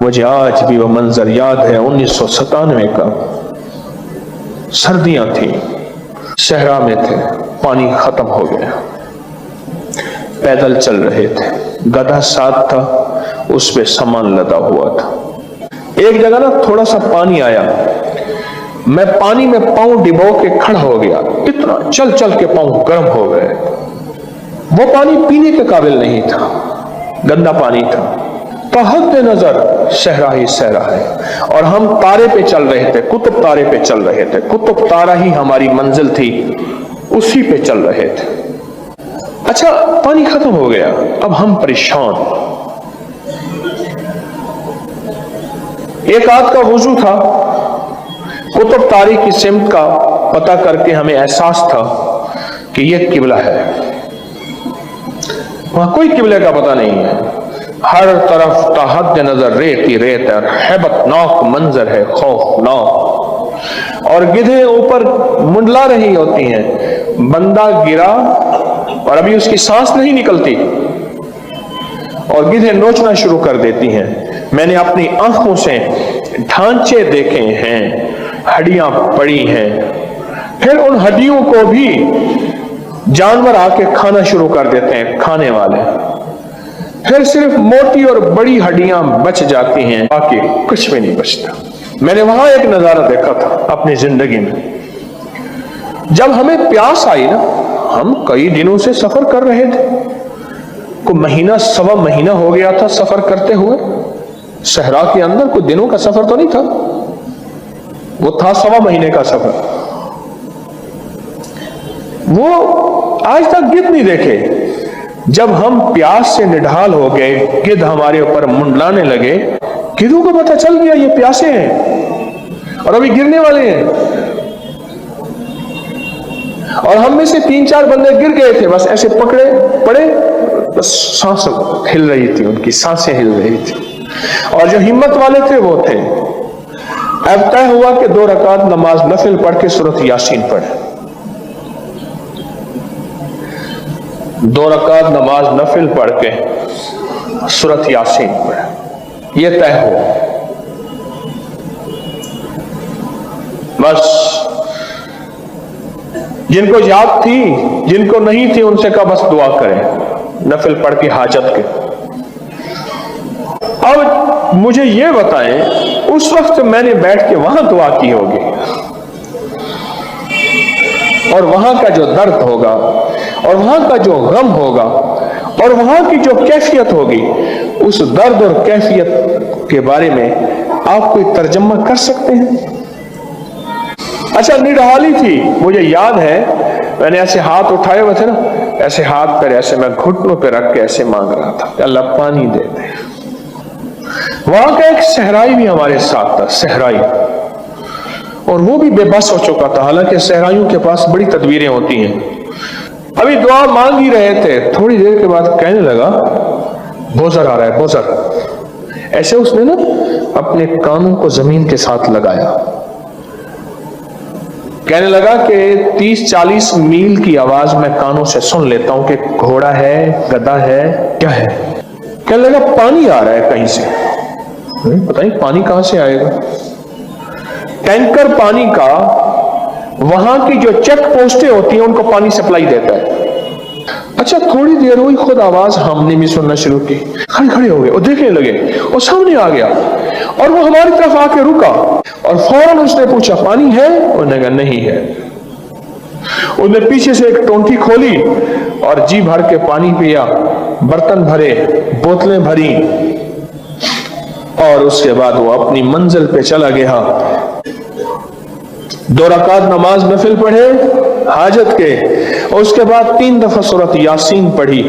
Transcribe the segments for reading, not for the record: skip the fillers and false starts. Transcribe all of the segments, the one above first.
مجھے آج بھی وہ منظر یاد ہے 1997 کا، سردیاں تھیں، صحرا میں تھے، پانی ختم ہو گیا، پیدل چل رہے تھے، گدھا ساتھ تھا، اس پہ سامان لدا ہوا تھا۔ ایک جگہ نا تھوڑا سا پانی آیا، میں پانی میں پاؤں ڈبو کے کھڑا ہو گیا، اتنا چل چل کے پاؤں گرم ہو گئے۔ وہ پانی پینے کے قابل نہیں تھا، گندا پانی تھا۔ تو حد نظر صحرا ہی صحرا ہے، اور ہم تارے پہ چل رہے تھے، قطب تارے پہ چل رہے تھے، قطب تارا ہی ہماری منزل تھی، اسی پہ چل رہے تھے۔ اچھا پانی ختم ہو گیا، اب ہم پریشان۔ ایک آدھ کا وضو تھا، قطب تاری کی سمت کا پتہ کر کے ہمیں احساس تھا کہ یہ قبلہ ہے۔ وہاں کوئی قبلے کا پتہ نہیں ہے، ہر طرف تا حد نظر ریت ہی ریت ہے، ہیبت ناک منظر ہے، خوفناک، اور گدھے اوپر منڈلا رہی ہوتی ہیں۔ بندہ گرا اور ابھی اس کی سانس نہیں نکلتی اور گدھے نوچنا شروع کر دیتی ہیں۔ میں نے اپنی آنکھوں سے ڈھانچے دیکھے ہیں، ہڈیاں پڑی ہیں، پھر ان ہڈیوں کو بھی جانور آ کے کھانا شروع کر دیتے ہیں، کھانے والے، پھر صرف موٹی اور بڑی ہڈیاں بچ جاتی ہیں، باقی کچھ بھی نہیں بچتا۔ میں نے وہاں ایک نظارہ دیکھا تھا اپنی زندگی میں، جب ہمیں پیاس آئی نا، ہم کئی دنوں سے سفر کر رہے تھے، کوئی مہینہ سوا مہینہ ہو گیا تھا سفر کرتے ہوئے، صحرا کے اندر کوئی دنوں کا سفر تو نہیں تھا، وہ تھا سوا مہینے کا سفر۔ وہ آج تک گدھ نہیں دیکھے۔ جب ہم پیاس سے نڈھال ہو گئے، گدھ ہمارے اوپر منڈلانے لگے، گدھوں کو پتہ چل گیا یہ پیاسے ہیں اور ابھی گرنے والے ہیں، اور ہم میں سے 3-4 بندے گر گئے تھے، بس ایسے پکڑے پڑے، بس سانس ہل رہی تھی، ان کی سانسیں ہل رہی تھی، اور جو ہمت والے تھے وہ تھے۔ اب طے ہوا کہ 2 رکعت نماز نفل پڑھ کے سورۃ یاسین پڑھے۔ 2 رکعت نماز نفل پڑھ کے سورۃ یاسین پڑھے، یہ طے ہوا۔ بس جن کو یاد تھی، جن کو نہیں تھی، ان سے کہا بس دعا کریں نفل پڑھ کے حاجت کے۔ اب مجھے یہ بتائیں، اس وقت میں نے بیٹھ کے وہاں دعا کی ہوگی، اور وہاں کا جو درد ہوگا، اور وہاں کا جو غم ہوگا، اور وہاں کی جو کیفیت ہوگی، اس درد اور کیفیت کے بارے میں آپ کوئی ترجمہ کر سکتے ہیں؟ اچھا نڈھالی تھی، مجھے یاد ہے میں نے ایسے ہاتھ اٹھائے ہوئے تھے نا، ایسے ہاتھ پر ایسے میں گھٹنوں پہ رکھ کے ایسے مانگ رہا تھا کہ اللہ پانی دے دے۔ وہاں کا ایک صحرائی بھی ہمارے ساتھ تھا، صحرائی، اور وہ بھی بے بس ہو چکا تھا، حالانکہ صحرائیوں کے پاس بڑی تدبیریں ہوتی ہیں۔ ابھی دعا مانگ ہی رہے تھے، تھوڑی دیر کے بعد کہنے لگا بوزر آ رہا ہے، بوزر۔ ایسے اس نے نا اپنے کانوں کو زمین کے ساتھ لگایا، کہنے لگا کہ 30-40 میل کی آواز میں کانوں سے سن لیتا ہوں کہ گھوڑا ہے، گدھا ہے، کیا ہے۔ کہنے لگا پانی آ رہا ہے کہیں سے، پتہ نہیں پانی کہاں سے آئے گا۔ ٹینکر پانی کا وہاں کی جو چیک پوسٹیں ہوتی ہیں ان کو پانی سپلائی دیتا ہے۔ اچھا تھوڑی دیر ہوئی، خود آواز ہم نے بھی سننا شروع کی، کھڑے ہو گئے اور دیکھنے لگے، اور سامنے آ گیا اور وہ ہماری طرف آ کے رکا، اور فوراً اس نے پوچھا پانی ہے؟ انہوں نے کہا نہیں ہے۔ اس نے پیچھے سے ایک ٹونٹی کھولی اور جی بھر کے پانی پیا، برتن بھرے، بوتلیں بھری، اور اس کے بعد وہ اپنی منزل پہ چلا گیا۔ 2 رکعت نماز نفل پڑھے حاجت کے، اور اس کے بعد 3 دفعہ سورۃ یاسین پڑھی۔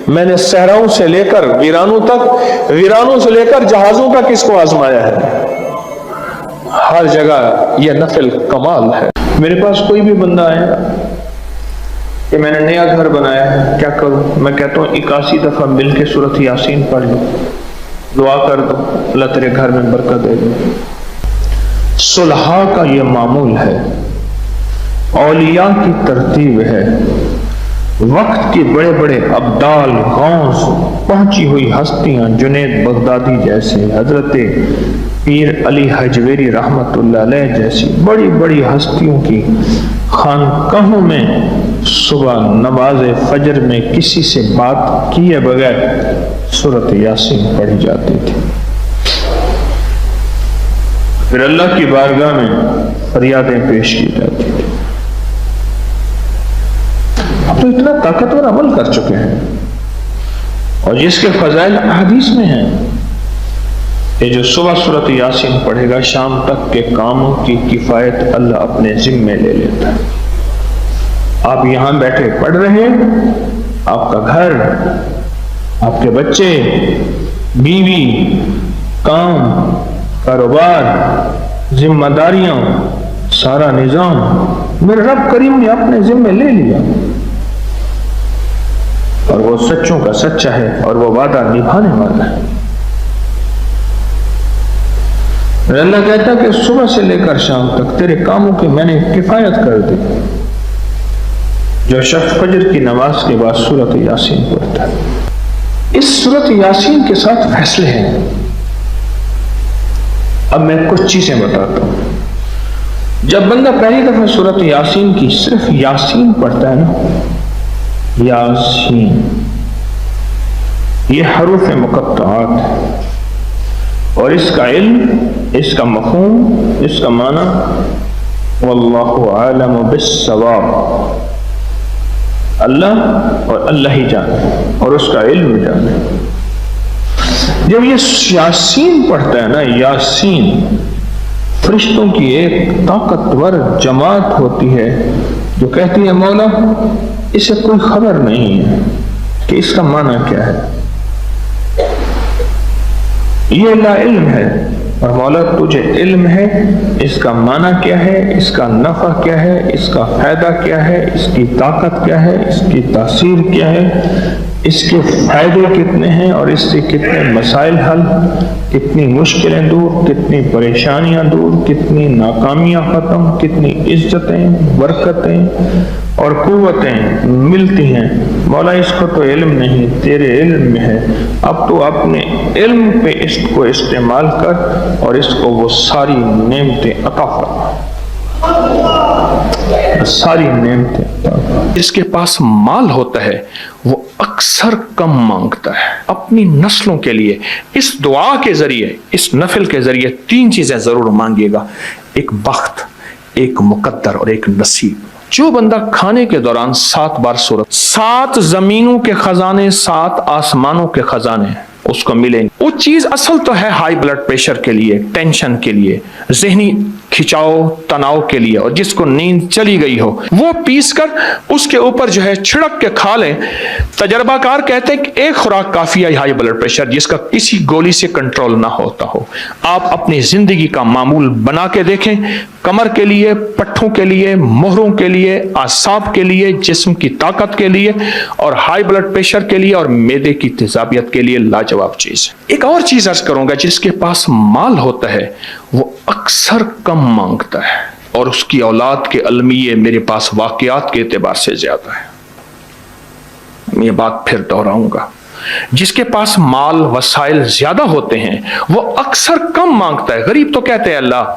میں نے صحراؤں سے لے کر ویرانوں تک، ویرانوں سے لے کر جہازوں تک اس کو آزمایا ہے، ہر جگہ یہ نفل کمال ہے۔ میرے پاس کوئی بھی بندہ آئے کہ میں نے نیا گھر بنایا ہے، کیا کروں؟ میں کہتا ہوں 81 دفعہ مل کے سورۃ یاسین پڑھ لو، دعا کر دو، اللہ تیرے گھر میں برکت دے دو۔ صلحاء کا یہ معمول ہے، اولیاء کی ترتیب ہے۔ وقت کے بڑے بڑے ابدال، غوث، پہنچی ہوئی ہستیاں، جنید بغدادی جیسے، حضرت پیر علی حجویری رحمت اللہ علیہ جیسی بڑی بڑی ہستیوں کی خانقاہوں میں صبح نماز فجر میں کسی سے بات کیے بغیر سورۃ یاسین پڑھی جاتی تھی، پھر اللہ کی بارگاہ میں فریادیں پیش کی جاتی تھی۔ اب تو اتنا طاقتور عمل کر چکے ہیں، اور جس کے فضائل احادیث میں ہیں، یہ جو صبح سورۃ یاسین پڑھے گا شام تک کے کاموں کی کفایت اللہ اپنے ذمے لے لیتا ہے۔ آپ یہاں بیٹھے پڑھ رہے، آپ کا گھر، آپ کے بچے، بیوی، کام، کاروبار، ذمہ داریاں، سارا نظام میرے رب کریم نے اپنے ذمے لے لیا، اور وہ سچوں کا سچا ہے اور وہ وعدہ نبھانے والا ہے۔ اللہ کہتا ہے کہ صبح سے لے کر شام تک تیرے کاموں کی میں نے کفایت کر دی۔ جو شخص فجر کی نماز کے بعد سورۃ یاسین پڑھتا ہے، اس سورۃ یاسین کے ساتھ فیصلے ہیں۔ اب میں کچھ چیزیں بتاتا ہوں۔ جب بندہ پہلی دفعہ سورۃ یاسین کی صرف یاسین پڑھتا ہے نا، یاسین، یہ حروف مقطعات ہے، اور اس کا علم، اس کا مفہوم، اس کا معنی واللہ عالم بالصواب، اللہ اور اللہ ہی جانے، اور اس کا علم جانے۔ جب یہ یاسین پڑھتا ہے نا، یاسین، فرشتوں کی ایک طاقتور جماعت ہوتی ہے جو کہتی ہے مولا اسے کوئی خبر نہیں ہے کہ اس کا معنی کیا ہے، یہ لا علم ہے، اور مولا تجھے علم ہے اس کا معنی کیا ہے، اس کا نفع کیا ہے، اس کا فائدہ کیا ہے، اس کی طاقت کیا ہے، اس کی تاثیر کیا ہے، اس کے فائدے کتنے ہیں، اور اس سے کتنے مسائل حل، کتنی مشکلیں دور، کتنی پریشانیاں دور، کتنی ناکامیاں ختم، کتنی عزتیں، برکتیں اور قوتیں ملتی ہیں۔ مولا اس کو تو علم نہیں، تیرے علم میں ہے، اب تو اپنے علم پہ اس کو استعمال کر اور اس کو وہ ساری نعمتیں عطا فرما، ساری نعمتیں عطا فرما۔ جس کے پاس مال ہوتا ہے وہ اکثر کم مانگتا ہے اپنی نسلوں کے لیے۔ اس دعا کے ذریعے، اس نفل کے ذریعے 3 چیزیں ضرور مانگیے گا، ایک بخت، ایک مقدر اور ایک نصیب۔ جو بندہ کھانے کے دوران 7 بار سورت، 7 زمینوں کے خزانے، 7 آسمانوں کے خزانے اس کو ملیں گے۔ وہ چیز اصل تو ہے ہائی بلڈ پریشر کے لیے، ٹینشن کے لیے، ذہنی کھچاؤ تناؤ کے لیے، اور جس کو نیند چلی گئی ہو وہ پیس کر اس کے اوپر جو ہے چھڑک کے کھا لیں۔ تجربہ کار کہتے ہیں کہ ایک خوراک کافی ہے ہائی بلڈ پریشر جس کا کسی گولی سے کنٹرول نہ ہوتا ہو۔ آپ اپنی زندگی کا معمول بنا کے دیکھیں، کمر کے لیے، پٹھوں کے لیے، مہروں کے لیے، اعصاب کے لیے، جسم کی طاقت کے لیے، اور ہائی بلڈ پریشر کے لیے اور معدے کی تیزابیت کے لیے لاجواب چیز ہے۔ ایک اور چیز عرض کروں گا، جس کے پاس مال ہوتا ہے وہ اکثر کم مانگتا ہے، اور اس کی اولاد کے المیے میرے پاس واقعات کے اعتبار سے زیادہ ہے۔ یہ بات پھر دہراؤں گا، جس کے پاس مال وسائل زیادہ ہوتے ہیں وہ اکثر کم مانگتا ہے۔ غریب تو کہتے ہیں اللہ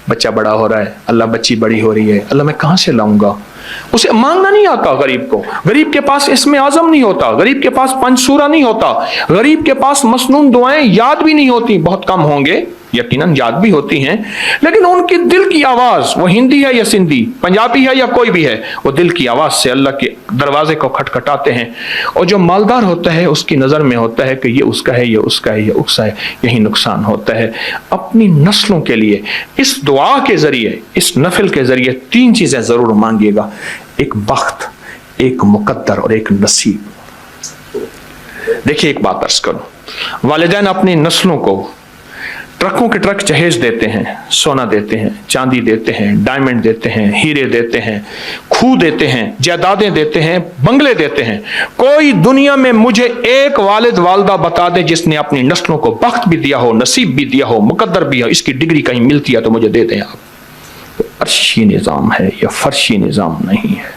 بچہ بڑا ہو رہا ہے، اللہ بچی بڑی ہو رہی ہے، اللہ میں کہاں سے لاؤں گا؟ اسے مانگنا نہیں آتا غریب کو۔ غریب کے پاس اسم اعظم نہیں ہوتا، غریب کے پاس پنج سورہ نہیں ہوتا، غریب کے پاس مسنون دعائیں یاد بھی نہیں ہوتی، بہت کم ہوں گے، یقیناً یاد بھی ہوتی ہیں، لیکن ان کی دل کی آواز، وہ ہندی ہے یا سندھی، پنجابی ہے یا کوئی بھی ہے، وہ دل کی آواز سے اللہ کے دروازے کو کھٹکھٹاتے ہیں۔ اور جو مالدار ہوتا ہے اس کی نظر میں ہوتا ہے کہ یہ اس کا ہے، یہ اس کا ہے، یہ اس کا ہے، یہی نقصان ہوتا ہے۔ اپنی نسلوں کے لیے اس دعا کے ذریعے، اس نفل کے ذریعے 3 چیزیں ضرور مانگیے گا، ایک بخت، ایک مقدر اور ایک نصیب۔ دیکھیے ایک بات عرض کروں، والدین اپنی نسلوں کو ٹرکوں کے ٹرک جہیز دیتے ہیں، سونا دیتے ہیں، چاندی دیتے ہیں، ڈائمنڈ دیتے ہیں، ہیرے دیتے ہیں، کھو دیتے ہیں، جائیدادیں دیتے ہیں، بنگلے دیتے ہیں۔ کوئی دنیا میں مجھے ایک والد والدہ بتا دے جس نے اپنی نسلوں کو بخت بھی دیا ہو، نصیب بھی دیا ہو، مقدر بھی ہو، اس کی ڈگری کہیں ملتی ہے تو مجھے دے دیں آپ۔ عرشی نظام ہے، یہ فرشی نظام نہیں ہے۔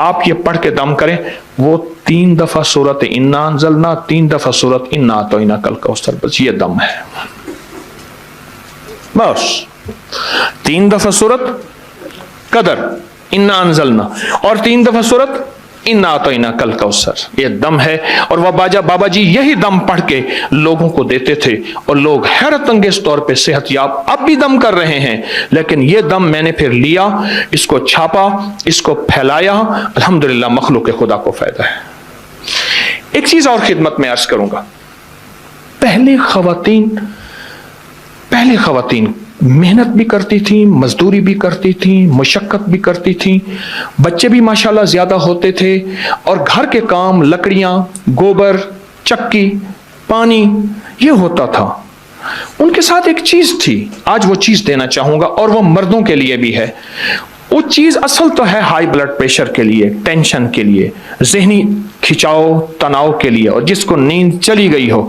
آپ یہ پڑھ کے دم کریں, وہ 3 دفعہ سورت انا انزلنا, 3 دفعہ سورت انا اعطینا کل کوثر, بس یہ دم ہے. بس 3 دفعہ سورت قدر انا انزلنا اور 3 دفعہ سورت انا اعطینا کل کوثر, یہ دم ہے. اور وہ بابا جی یہی دم پڑھ کے لوگوں کو دیتے تھے اور لوگ حیرت انگیز طور پہ صحت یاب اب بھی دم کر رہے ہیں. لیکن یہ دم میں نے پھر لیا, اس کو چھاپا, اس کو پھیلایا, الحمدللہ مخلوق خدا کو فائدہ ہے. ایک چیز اور خدمت میں عرض کروں گا, پہلے خواتین محنت بھی کرتی تھیں, مزدوری بھی کرتی تھیں, مشقت بھی کرتی تھیں, بچے بھی ماشاءاللہ زیادہ ہوتے تھے, اور گھر کے کام لکڑیاں, گوبر, چکی, پانی یہ ہوتا تھا. ان کے ساتھ ایک چیز تھی, آج وہ چیز دینا چاہوں گا, اور وہ مردوں کے لیے بھی ہے. وہ چیز اصل تو ہے ہائی بلڈ پریشر کے لیے, ٹینشن کے لیے, ذہنی کھچاؤ تناؤ کے لیے, اور جس کو نیند چلی گئی ہو,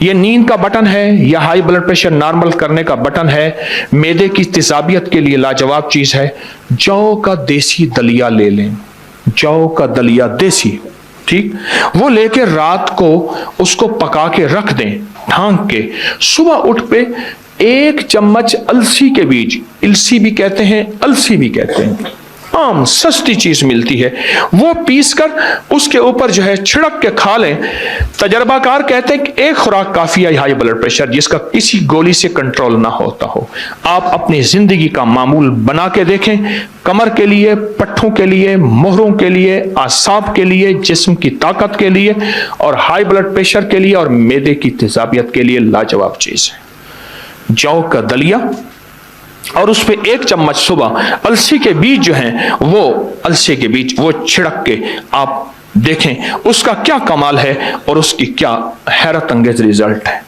یہ نیند کا بٹن ہے یا ہائی بلڈ پریشر نارمل کرنے کا بٹن ہے, معدے کی تیزابیت کے لیے لاجواب چیز ہے. جو کا دیسی دلیا لے لیں, جو کا دلیا دیسی, ٹھیک, وہ لے کے رات کو اس کو پکا کے رکھ دیں ڈھانک کے, صبح اٹھ پہ 1 چمچ السی کے بیج, السی بھی کہتے ہیں السی بھی کہتے ہیں, عام سستی چیز ملتی ہے, وہ پیس کر اس کے اوپر جو ہے چھڑک کے کھا لیں. تجربہ کار کہتے ہیں کہ 1 خوراک کافی ہے ہائی بلڈ پریشر جس کا کسی گولی سے کنٹرول نہ ہوتا ہو. آپ اپنی زندگی کا معمول بنا کے دیکھیں, کمر کے لیے, پٹھوں کے لیے, مہروں کے لیے, اعصاب کے لیے, جسم کی طاقت کے لیے, اور ہائی بلڈ پریشر کے لیے اور معدے کی تیزابیت کے لیے لاجواب چیز ہے. جو کا دلیا, اور اس پہ 1 چمچ صبح السی کے بیج جو ہیں, وہ السی کے بیج وہ چھڑک کے آپ دیکھیں اس کا کیا کمال ہے اور اس کی کیا حیرت انگیز ریزلٹ ہے.